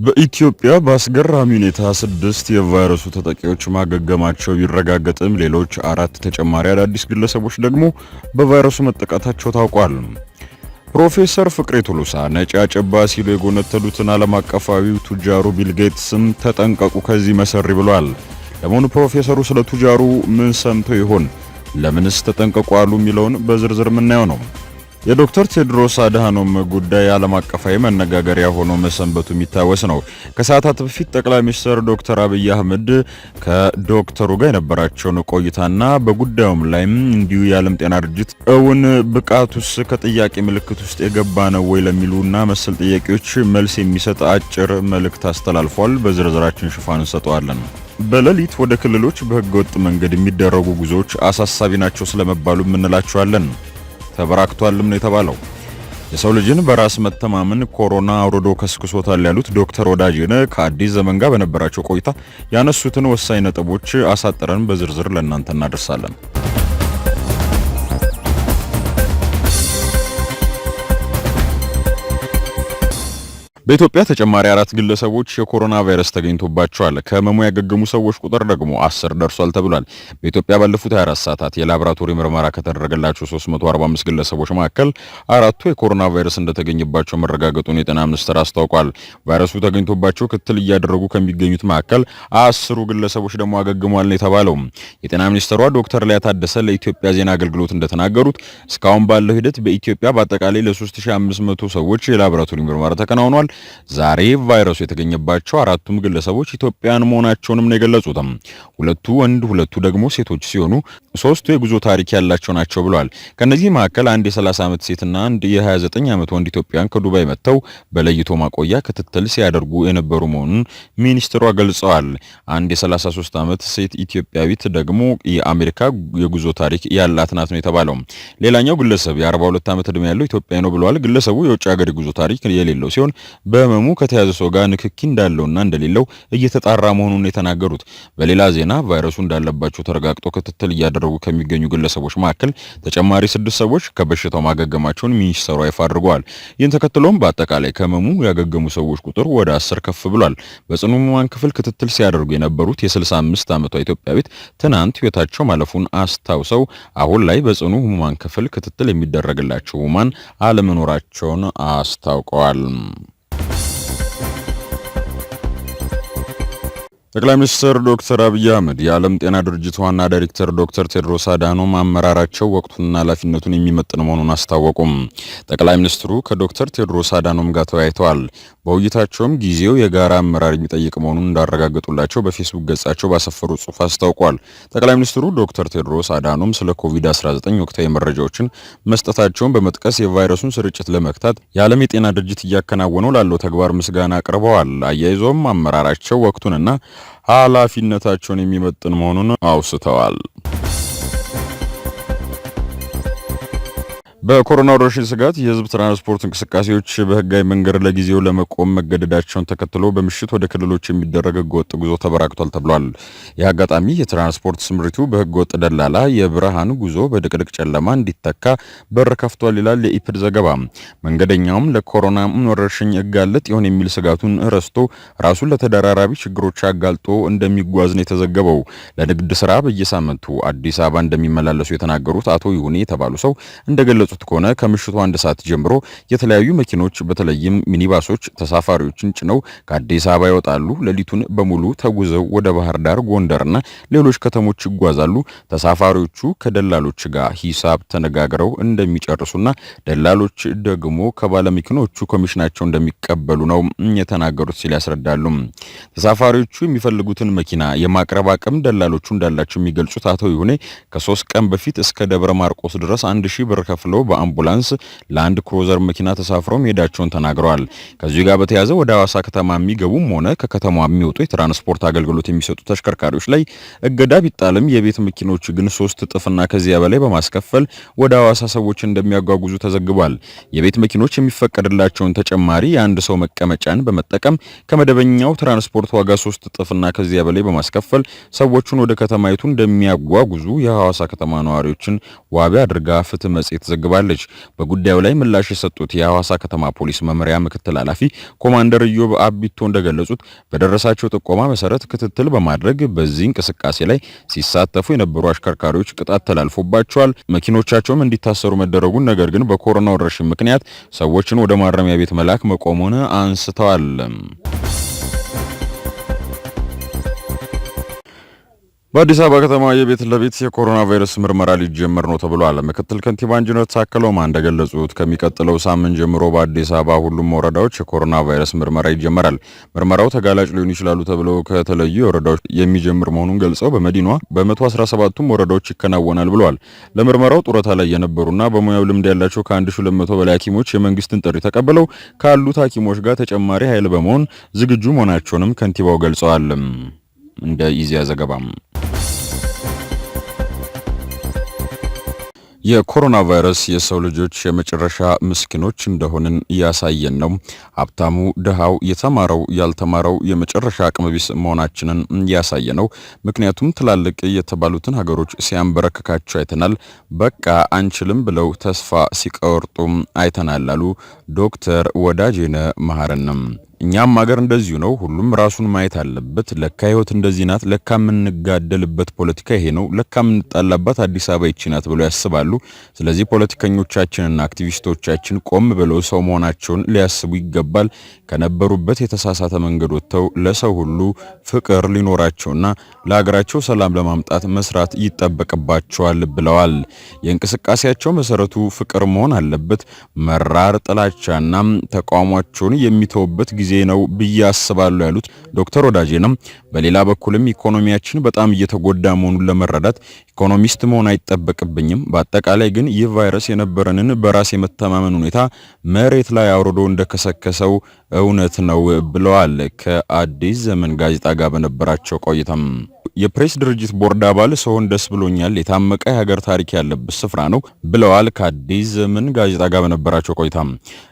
በኢትዮጵያ በአስገራሚ ሁኔታ 6 የቫይረሱ ተጠቂዎች ማገገማቸው ቢረጋገጥም ሌሎች 4 ተጨማሪ አዳዲስ ግለሰቦች ደግሞ በቫይረሱ መጠቃታቸው ታውቋል። ፕሮፌሰር ፍቅሬ ቶሎሳ ነጫጭባ ሲሉ የጎነተሉትን ዓለም አቀፋዊው ቱጃሩ ቢል ጌትስም ተጠንቀቁ ከዚህ መሰሪ ብሏል። ለመሆኑ ፕሮፌሰሩ ስለ ቱጃሩ ምን ሰምተው ይሆን? ለምንስ ተጠንቀቁ አሉ የሚለውን በዝርዝር የምናየው ነው። የዶክተር ቴድሮስ አድሃኖም ጉዳይ ዓለም አቀፋዊ መነጋገሪያ ሆኖ መሰንበቱ የሚታወስ ነው። ከሰዓታት በፊት ጠቅላይ ሚኒስትር ዶክተር አብይ አህመድ ከዶክተሩ ጋር የነበራቸውን ቆይታና በጉዳዩም ላይም እንዲሁ የዓለም ጤና ድርጅት እውን ብቃቱስ ከጥያቄ ምልክት ውስጥ የገባ ነው ወይ ለሚሉና መሰል ጥያቄዎች መልስ የሚሰጥ አጭር መልእክት አስተላልፏል። በዝርዝራችን ሽፋን እንሰጠዋለን። በሌሊት ወደ ክልሎች በህገወጥ መንገድ የሚደረጉ ጉዞዎች አሳሳቢ ናቸው ስለመባሉ እንላቸዋለን። ተበራክቷልም ነው የተባለው። የሰው ልጅን በራስ መተማመን ኮሮና አውርዶ ከስክሶታል ያሉት ዶክተር ወዳጄነህ ከአዲስ ዘመን ጋር በነበራቸው ቆይታ ያነሱትን ወሳኝ ነጥቦች አሳጥረን በዝርዝር ለእናንተ እናደርሳለን። በኢትዮጵያ ተጨማሪ 4 ግለሰቦች የኮሮና ቫይረስ ተገኝቶባቸዋል። ከህመሙ ያገገሙ ሰዎች ቁጥር ደግሞ 10 ደርሷል ተብሏል። በኢትዮጵያ ባለፉት 24 ሰዓታት የላቦራቶሪ ምርመራ ከተደረገላቸው 345 ግለሰቦች መካከል 4ቱ የኮሮና ቫይረስ እንደተገኘባቸው መረጋገጡን የጤና ሚኒስቴር አስታውቋል። ቫይረሱ ተገኝቶባቸው ክትትል እያደረጉ ከሚገኙት መካከል 10 ግለሰቦች ደግሞ አገግሟል ነው የተባለው። የጤና ሚኒስትሯ ዶክተር ሊያ ታደሰ ለኢትዮጵያ ዜና አገልግሎት እንደተናገሩት እስካሁን ባለው ሂደት በኢትዮጵያ በአጠቃላይ ለ3500 ሰዎች የላቦራቶሪ ምርመራ ተከናውኗል። ዛሬ ቫይረሱ የተገኘባቸው 4ቱም ግለሰቦች ኢትዮጵያውያን መሆናቸውንም ነው የገለጹት። 2ቱ ወንድ 2ቱ ደግሞ ሴቶች ሲሆኑ 3ቱ የጉዞ ታሪክ ያላቸው ናቸው ብለዋል። ከነዚህ መካከል አንድ የ30 ዓመት ሴትና አንድ የ29 ዓመት ወንድ ኢትዮጵያውያን ከዱባይ መጥተው በለይቶ ማቆያ ክትትል ሲያደርጉ የነበሩ መሆኑን ሚኒስትሯ ገልጸዋል። አንድ የ33 ዓመት ሴት ኢትዮጵያዊት ደግሞ የአሜሪካ የጉዞ ታሪክ ያላት ናት ነው የተባለው። ሌላኛው ግለሰብ የ42 ዓመት ዕድሜ ያለው ኢትዮጵያዊ ነው ብለዋል። ግለሰቡ የውጭ ሀገር የጉዞ ታሪክ የሌለው ሲሆን በህመሙ ከተያዘ ሰው ጋር ንክኪ እንዳለውና እንደሌለው እየተጣራ መሆኑን የተናገሩት። በሌላ ዜና ቫይረሱ እንዳለባቸው ተረጋግጦ ክትትል እያደረጉ ከሚገኙ ግለሰቦች መካከል ተጨማሪ 6 ሰዎች ከበሽታው ማገገማቸውን ሚኒስትሩ ይፋ አድርገዋል። ይህን ተከትሎም በአጠቃላይ ከህመሙ ያገገሙ ሰዎች ቁጥር ወደ 10 ከፍ ብሏል። በጽኑ ህሙማን ክፍል ክትትል ሲያደርጉ የነበሩት የ65 ዓመቷ ኢትዮጵያዊት ትናንት ህይወታቸው ማለፉን አስታውሰው አሁን ላይ በጽኑ ህሙማን ክፍል ክትትል የሚደረግላቸው ህሙማን አለመኖራቸውን አስታውቀዋል። ጠቅላይ ሚኒስትር ዶክተር አብይ አህመድ የዓለም ጤና ድርጅት ዋና ዳይሬክተር ዶክተር ቴድሮስ አድሃኖም አመራራቸው ወቅቱንና ኃላፊነቱን የሚመጥን መሆኑን አስታወቁም። ጠቅላይ ሚኒስትሩ ከዶክተር ቴድሮስ አድሃኖም ጋር ተወያይተዋል። በውይይታቸውም ጊዜው የጋራ አመራር የሚጠይቅ መሆኑን እንዳረጋገጡላቸው በፌስቡክ ገጻቸው ባሰፈሩ ጽሑፍ አስታውቋል። ጠቅላይ ሚኒስትሩ ዶክተር ቴድሮስ አድሃኖም ስለ ኮቪድ-19 ወቅታዊ መረጃዎችን መስጠታቸውን በመጥቀስ የቫይረሱን ስርጭት ለመግታት የዓለም የጤና ድርጅት እያከናወነው ላለው ተግባር ምስጋና አቅርበዋል። አያይዘውም አመራራቸው ወቅቱንና ኃላፊነታቸውን የሚመጥን መሆኑን አውስተዋል። በኮሮና ወረርሽኝ ስጋት የህዝብ ትራንስፖርት እንቅስቃሴዎች በህጋዊ መንገድ ለጊዜው ለመቆም መገደዳቸውን ተከትሎ በምሽት ወደ ክልሎች የሚደረግ ህገወጥ ጉዞ ተበራክቷል ተብሏል። ይህ አጋጣሚ የትራንስፖርት ስምሪቱ በህገወጥ ደላላ የብርሃን ጉዞ በድቅድቅ ጨለማ እንዲተካ በር ከፍቷል ይላል የኢፕድ ዘገባ። መንገደኛውም ለኮሮና ወረርሽኝ እጋለጥ ይሆን የሚል ስጋቱን ረስቶ ራሱን ለተደራራቢ ችግሮች አጋልጦ እንደሚጓዝ ነው የተዘገበው። ለንግድ ስራ በየሳምንቱ አዲስ አበባ እንደሚመላለሱ የተናገሩት አቶ ይሁኔ የተባሉ ሰው እንደገለጹ ከሆነ ከምሽቱ 1 ሰዓት ጀምሮ የተለያዩ መኪኖች በተለይም ሚኒባሶች ተሳፋሪዎችን ጭነው ከአዲስ አበባ ይወጣሉ። ሌሊቱን በሙሉ ተጉዘው ወደ ባህር ዳር፣ ጎንደርና ሌሎች ከተሞች ይጓዛሉ። ተሳፋሪዎቹ ከደላሎች ጋር ሂሳብ ተነጋግረው እንደሚጨርሱና ደላሎች ደግሞ ከባለመኪኖቹ ኮሚሽናቸው እንደሚቀበሉ ነው የተናገሩት ሲል ያስረዳሉ። ተሳፋሪዎቹ የሚፈልጉትን መኪና የማቅረብ አቅም ደላሎቹ እንዳላቸው የሚገልጹት አቶ ይሁኔ ከ3 ቀን በፊት እስከ ደብረ ማርቆስ ድረስ 1000 ብር ከፍለው በአምቡላንስ ለአንድ ክሩዘር መኪና ተሳፍረው መሄዳቸውን ተናግረዋል። ከዚህ ጋር በተያያዘ ወደ ሐዋሳ ከተማ የሚገቡም ሆነ ከከተማዋ የሚወጡ የትራንስፖርት አገልግሎት የሚሰጡ ተሽከርካሪዎች ላይ እገዳ ቢጣልም የቤት መኪኖች ግን 3 እጥፍና ከዚያ በላይ በማስከፈል ወደ ሐዋሳ ሰዎች እንደሚያጓጉዙ ተዘግቧል። የቤት መኪኖች የሚፈቀድላቸውን ተጨማሪ የአንድ ሰው መቀመጫን በመጠቀም ከመደበኛው ትራንስፖርት ዋጋ 3 እጥፍና ከዚያ በላይ በማስከፈል ሰዎቹን ወደ ከተማይቱ እንደሚያጓጉዙ የሐዋሳ ከተማ ነዋሪዎችን ዋቢ አድርጋ ፍትህ መጽሔት ዘግባለች። ዘግባለች። በጉዳዩ ላይ ምላሽ የሰጡት የሐዋሳ ከተማ ፖሊስ መምሪያ ምክትል ኃላፊ ኮማንደር ኢዮብ አቢቶ እንደገለጹት በደረሳቸው ጥቆማ መሰረት ክትትል በማድረግ በዚህ እንቅስቃሴ ላይ ሲሳተፉ የነበሩ አሽከርካሪዎች ቅጣት ተላልፎባቸዋል። መኪኖቻቸውም እንዲታሰሩ መደረጉን፣ ነገር ግን በኮሮና ወረርሽኝ ምክንያት ሰዎችን ወደ ማረሚያ ቤት መላክ መቆሙን አንስተዋል። በአዲስ አበባ ከተማ የቤት ለቤት የኮሮና ቫይረስ ምርመራ ሊጀመር ነው ተብሏል። ምክትል ከንቲባ ኢንጂነር ታከለ ኡማ እንደገለጹት ከሚቀጥለው ሳምንት ጀምሮ በአዲስ አበባ ሁሉም ወረዳዎች የኮሮና ቫይረስ ምርመራ ይጀመራል። ምርመራው ተጋላጭ ሊሆኑ ይችላሉ ተብለው ከተለዩ ወረዳዎች የሚጀምር መሆኑን ገልጸው በመዲናዋ በ117ቱም ወረዳዎች ይከናወናል ብለዋል። ለምርመራው ጡረታ ላይ የነበሩና በሙያው ልምድ ያላቸው ከ1200 በላይ ሐኪሞች የመንግስትን ጥሪ ተቀብለው ካሉት ሐኪሞች ጋር ተጨማሪ ኃይል በመሆን ዝግጁ መሆናቸውንም ከንቲባው ገልጸዋል። እንደ ኢዜአ ዘገባም የኮሮና ቫይረስ የሰው ልጆች የመጨረሻ ምስኪኖች እንደሆንን እያሳየን ነው። ሀብታሙ፣ ድሃው፣ የተማረው፣ ያልተማረው የመጨረሻ አቅመቢስ መሆናችንን እያሳየ ነው። ምክንያቱም ትላልቅ የተባሉትን ሀገሮች ሲያንበረክካቸው አይተናል። በቃ አንችልም ብለው ተስፋ ሲቆርጡም አይተናል አሉ ዶክተር ወዳጄነህ መሐረንም። እኛም ሀገር እንደዚሁ ነው። ሁሉም ራሱን ማየት አለበት። ለካ ህይወት እንደዚህ ናት። ለካ የምንጋደልበት ፖለቲካ ይሄ ነው። ለካ የምንጣላባት አዲስ አበባ ይቺ ናት ብለው ያስባሉ። ስለዚህ ፖለቲከኞቻችንና አክቲቪስቶቻችን ቆም ብለው ሰው መሆናቸውን ሊያስቡ ይገባል። ከነበሩበት የተሳሳተ መንገድ ወጥተው ለሰው ሁሉ ፍቅር ሊኖራቸውና ለሀገራቸው ሰላም ለማምጣት መስራት ይጠበቅባቸዋል ብለዋል። የእንቅስቃሴያቸው መሰረቱ ፍቅር መሆን አለበት። መራር ጥላቻና ተቃውሟቸውን የሚተውበት ጊዜ ነው ብዬ አስባለሁ ያሉት ዶክተር ወዳጄነህ በሌላ በኩልም ኢኮኖሚያችን በጣም እየተጎዳ መሆኑን ለመረዳት ኢኮኖሚስት መሆን አይጠበቅብኝም። በአጠቃላይ ግን ይህ ቫይረስ የነበረንን በራስ የመተማመን ሁኔታ መሬት ላይ አውርዶ እንደከሰከሰው እውነት ነው ብለዋል። ከአዲስ ዘመን ጋዜጣ ጋር በነበራቸው ቆይታም የፕሬስ ድርጅት ቦርድ አባል ሰውን ደስ ብሎኛል፣ የታመቀ የሀገር ታሪክ ያለበት ስፍራ ነው ብለዋል። ከአዲስ ዘመን ጋዜጣ ጋር በነበራቸው ቆይታ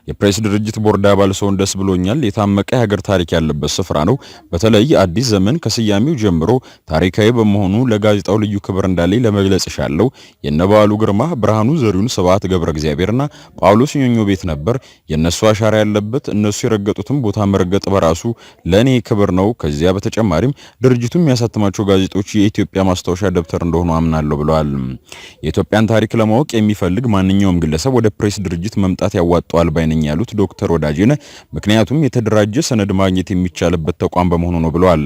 የፕሬስ ድርጅት ቦርድ አባል ሰውን ደስ ብሎኛል፣ የታመቀ የሀገር ታሪክ ያለበት ስፍራ ነው። በተለይ አዲስ ዘመን ከስያሜው ጀምሮ ታሪካዊ በመሆኑ ለጋዜጣው ልዩ ክብር እንዳለኝ ለመግለጽ እሻለሁ። የነበዓሉ ግርማ፣ ብርሃኑ ዘሪሁን፣ ስብሐት ገብረ እግዚአብሔርና ጳውሎስ ኞኞ ቤት ነበር። የነሱ አሻራ ያለበት እነሱ የረገጡትን ቦታ መርገጥ በራሱ ለኔ ክብር ነው። ከዚያ በተጨማሪም ድርጅቱ የሚያሳትማቸው ጋዜጦች የኢትዮጵያ ማስታወሻ ደብተር እንደሆኑ አምናለሁ ብለዋል። የኢትዮጵያን ታሪክ ለማወቅ የሚፈልግ ማንኛውም ግለሰብ ወደ ፕሬስ ድርጅት መምጣት ያዋጣዋል ባይነኝ ያሉት ዶክተር ወዳጄነህ ምክንያቱም የተደራጀ ሰነድ ማግኘት የሚቻልበት ተቋም በመሆኑ ነው ብለዋል።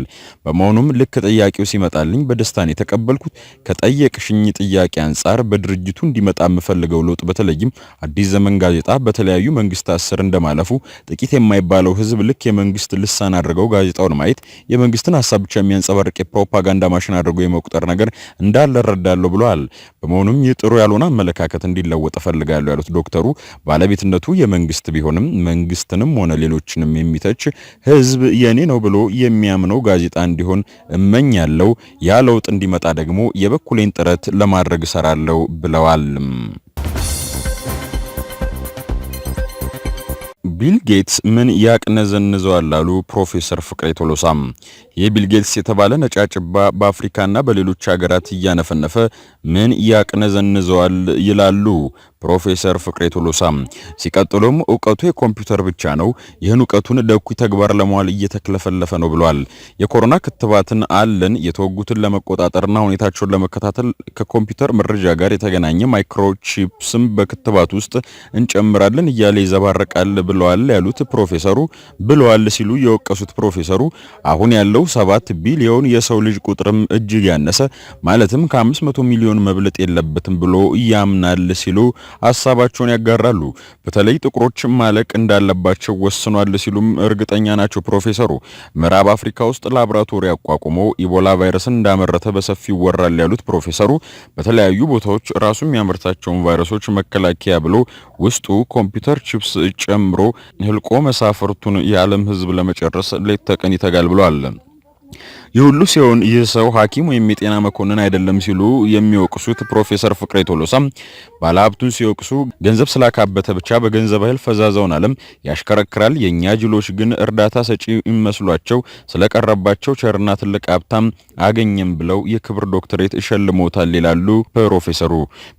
በመሆኑም ልክ ጥያቄው ሲመጣልኝ በደስታን የተቀበልኩት ከጠየቅሽኝ ጥያቄ አንጻር በድርጅቱ እንዲመጣ የምፈልገው ለውጥ በተለይም አዲስ ዘመን ጋዜጣ በተለያዩ መንግስታት ስር እንደማለፉ ጥቂት የማይባለው ህዝብ ልክ የመንግስት ልሳን አድርገው ጋዜጣውን ማየት የመንግስትን ሐሳብ ብቻ የሚያንጸባርቅ የፕሮፓጋንዳ ማሽን አድርጎ የመቁጠር ነገር እንዳለ እረዳለሁ ብለዋል። በመሆኑም ይህ ጥሩ ያልሆነ አመለካከት እንዲለወጥ እፈልጋለሁ ያሉት ዶክተሩ ባለቤትነቱ የመንግስት ቢሆንም መንግስትንም ሆነ ሌሎችንም የሚተች ህዝብ የኔ ነው ብሎ የሚያምነው ጋዜጣ እንዲሆን እመኛለሁ። ያ ለውጥ እንዲመጣ ደግሞ የበኩሌን ጥረት ለማድረግ እሰራለሁ ብለዋል። ቢል ጌትስ ምን ያቅነዘንዘዋል አሉ ፕሮፌሰር ፍቅሬ ቶሎሳም። የቢል ጌትስ የተባለ ነጫጭባ በአፍሪካና በሌሎች ሀገራት እያነፈነፈ ምን ያቅነዘንዘዋል ይላሉ ፕሮፌሰር ፍቅሬ ቶሎሳም። ሲቀጥሉም ዕውቀቱ የኮምፒውተር ብቻ ነው፣ ይህን ዕውቀቱን ለእኩይ ተግባር ለመዋል እየተክለፈለፈ ነው ብለዋል። የኮሮና ክትባትን አለን የተወጉትን ለመቆጣጠርና ሁኔታቸውን ለመከታተል ከኮምፒውተር መረጃ ጋር የተገናኘ ማይክሮቺፕስም በክትባት ውስጥ እንጨምራለን እያለ ይዘባረቃል ብለዋል ያሉት ፕሮፌሰሩ ብለዋል ሲሉ የወቀሱት ፕሮፌሰሩ አሁን ያለው 7 ቢሊዮን የሰው ልጅ ቁጥርም እጅግ ያነሰ ማለትም ከ500 ሚሊዮን መብለጥ የለበትም ብሎ ያምናል ሲሉ ሐሳባቸውን ያጋራሉ። በተለይ ጥቁሮች ማለቅ እንዳለባቸው ወስኗል ሲሉም እርግጠኛ ናቸው ፕሮፌሰሩ። ምዕራብ አፍሪካ ውስጥ ላቦራቶሪ አቋቁመው ኢቦላ ቫይረስን እንዳመረተ በሰፊው ይወራል ያሉት ፕሮፌሰሩ በተለያዩ ቦታዎች ራሱ የሚያመርታቸውን ቫይረሶች መከላከያ ብሎ ውስጡ ኮምፒውተር ቺፕስ ጨምሮ ህልቆ መሳፍርቱን የዓለም ህዝብ ለመጨረስ ሌት ተቀን ይተጋል ብለዋል። ይህ ሁሉ ሲሆን ይህ ሰው ሐኪም ወይም የጤና መኮንን አይደለም ሲሉ የሚወቅሱት ፕሮፌሰር ፍቅሬ ቶሎሳም ባለሀብቱን ሲወቅሱ ገንዘብ ስላካበተ ብቻ በገንዘብ ኃይል ፈዛዛውን ዓለም ያሽከረክራል። የኛ ጅሎች ግን እርዳታ ሰጪ ይመስሏቸው ስለቀረባቸው ቸርና ትልቅ ሀብታም አገኘም ብለው የክብር ዶክተሬት ሸልሞታል ይላሉ ፕሮፌሰሩ።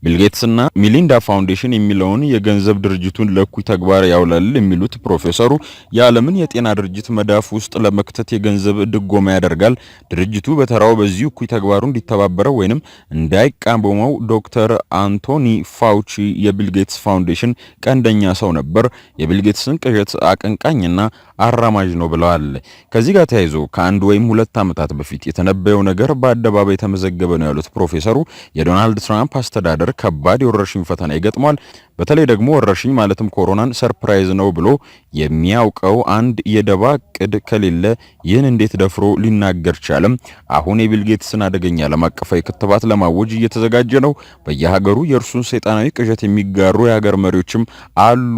ቢልጌትስና ሚሊንዳ ፋውንዴሽን የሚለውን የገንዘብ ድርጅቱን ለእኩይ ተግባር ያውላል የሚሉት ፕሮፌሰሩ የዓለምን የጤና ድርጅት መዳፍ ውስጥ ለመክተት የገንዘብ ድጎማ ያደርጋል። ድርጅቱ በተራው በዚህ እኩይ ተግባሩ እንዲተባበረው ወይንም እንዳይቃወመው ዶክተር አንቶኒ ፋውቺ የቢልጌትስ ፋውንዴሽን ቀንደኛ ሰው ነበር፣ የቢልጌትስን ቅዠት አቀንቃኝና አራማጅ ነው ብለዋል። ከዚህ ጋር ተያይዞ ከአንድ ወይም 2 ዓመታት በፊት የተነበየው ነገር በአደባባይ የተመዘገበ ነው ያሉት ፕሮፌሰሩ የዶናልድ ትራምፕ አስተዳደር ከባድ የወረርሽኝ ፈተና ይገጥሟል። በተለይ ደግሞ ወረርሽኝ ማለትም ኮሮናን ሰርፕራይዝ ነው ብሎ የሚያውቀው አንድ የደባ ቅድ ከሌለ ይህን እንዴት ደፍሮ ሊናገር ቻለም? አሁን የቢልጌትስን አደገኛ ዓለም አቀፋዊ ክትባት ለማወጅ እየተዘጋጀ ነው። በየሀገሩ የእርሱን ሰይጣናዊ ቅዠት የሚጋሩ የሀገር መሪዎችም አሉ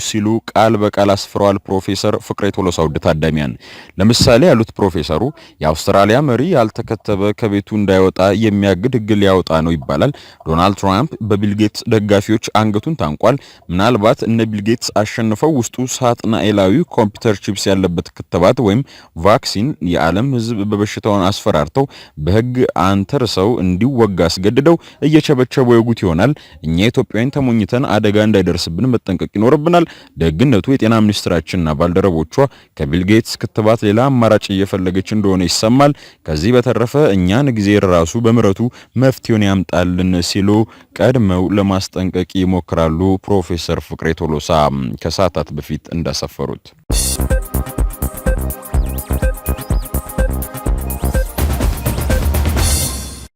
ሲሉ ቃል በቃል አስፍረዋል። ፕሮፌሰር ፍቅሬ ቶሎሳ ውድ ታዳሚያን፣ ለምሳሌ ያሉት ፕሮፌሰሩ የአውስትራሊያ መሪ ያልተከተበ ከቤቱ እንዳይወጣ የሚያግድ ሕግ ሊያወጣ ነው ይባላል። ዶናልድ ትራምፕ በቢልጌትስ ደጋፊዎች አንገቱን ታንቋል። ምናልባት እነ ቢልጌትስ አሸንፈው ውስጡ ሳጥናኤላዊ ኮምፒውተር ቺፕስ ያለበት ክትባት ወይም ቫክሲን የዓለም ሕዝብ በበሽታውን አስፈራርተው በሕግ አንተርሰው እንዲወጋ አስገድደው እየቸበቸበ የጉት ይሆናል። እኛ ኢትዮጵያውያን ተሞኝተን አደጋ እንዳይደርስብን መጠንቀቅ ይኖርብናል። ደግነቱ የጤና ሚኒስትራችንና ባልደረቦቿ ከቢልጌትስ ክትባት ሌላ አማራጭ እየፈለገች እንደሆነ ይሰማል። ከዚህ በተረፈ እኛን እግዚአብሔር ራሱ በምሕረቱ መፍትሄውን ያምጣልን ሲሉ ቀድመው ለማስጠንቀቅ ይሞክራሉ። ፕሮፌሰር ፍቅሬ ቶሎሳ ከሰዓታት በፊት እንዳሰፈሩት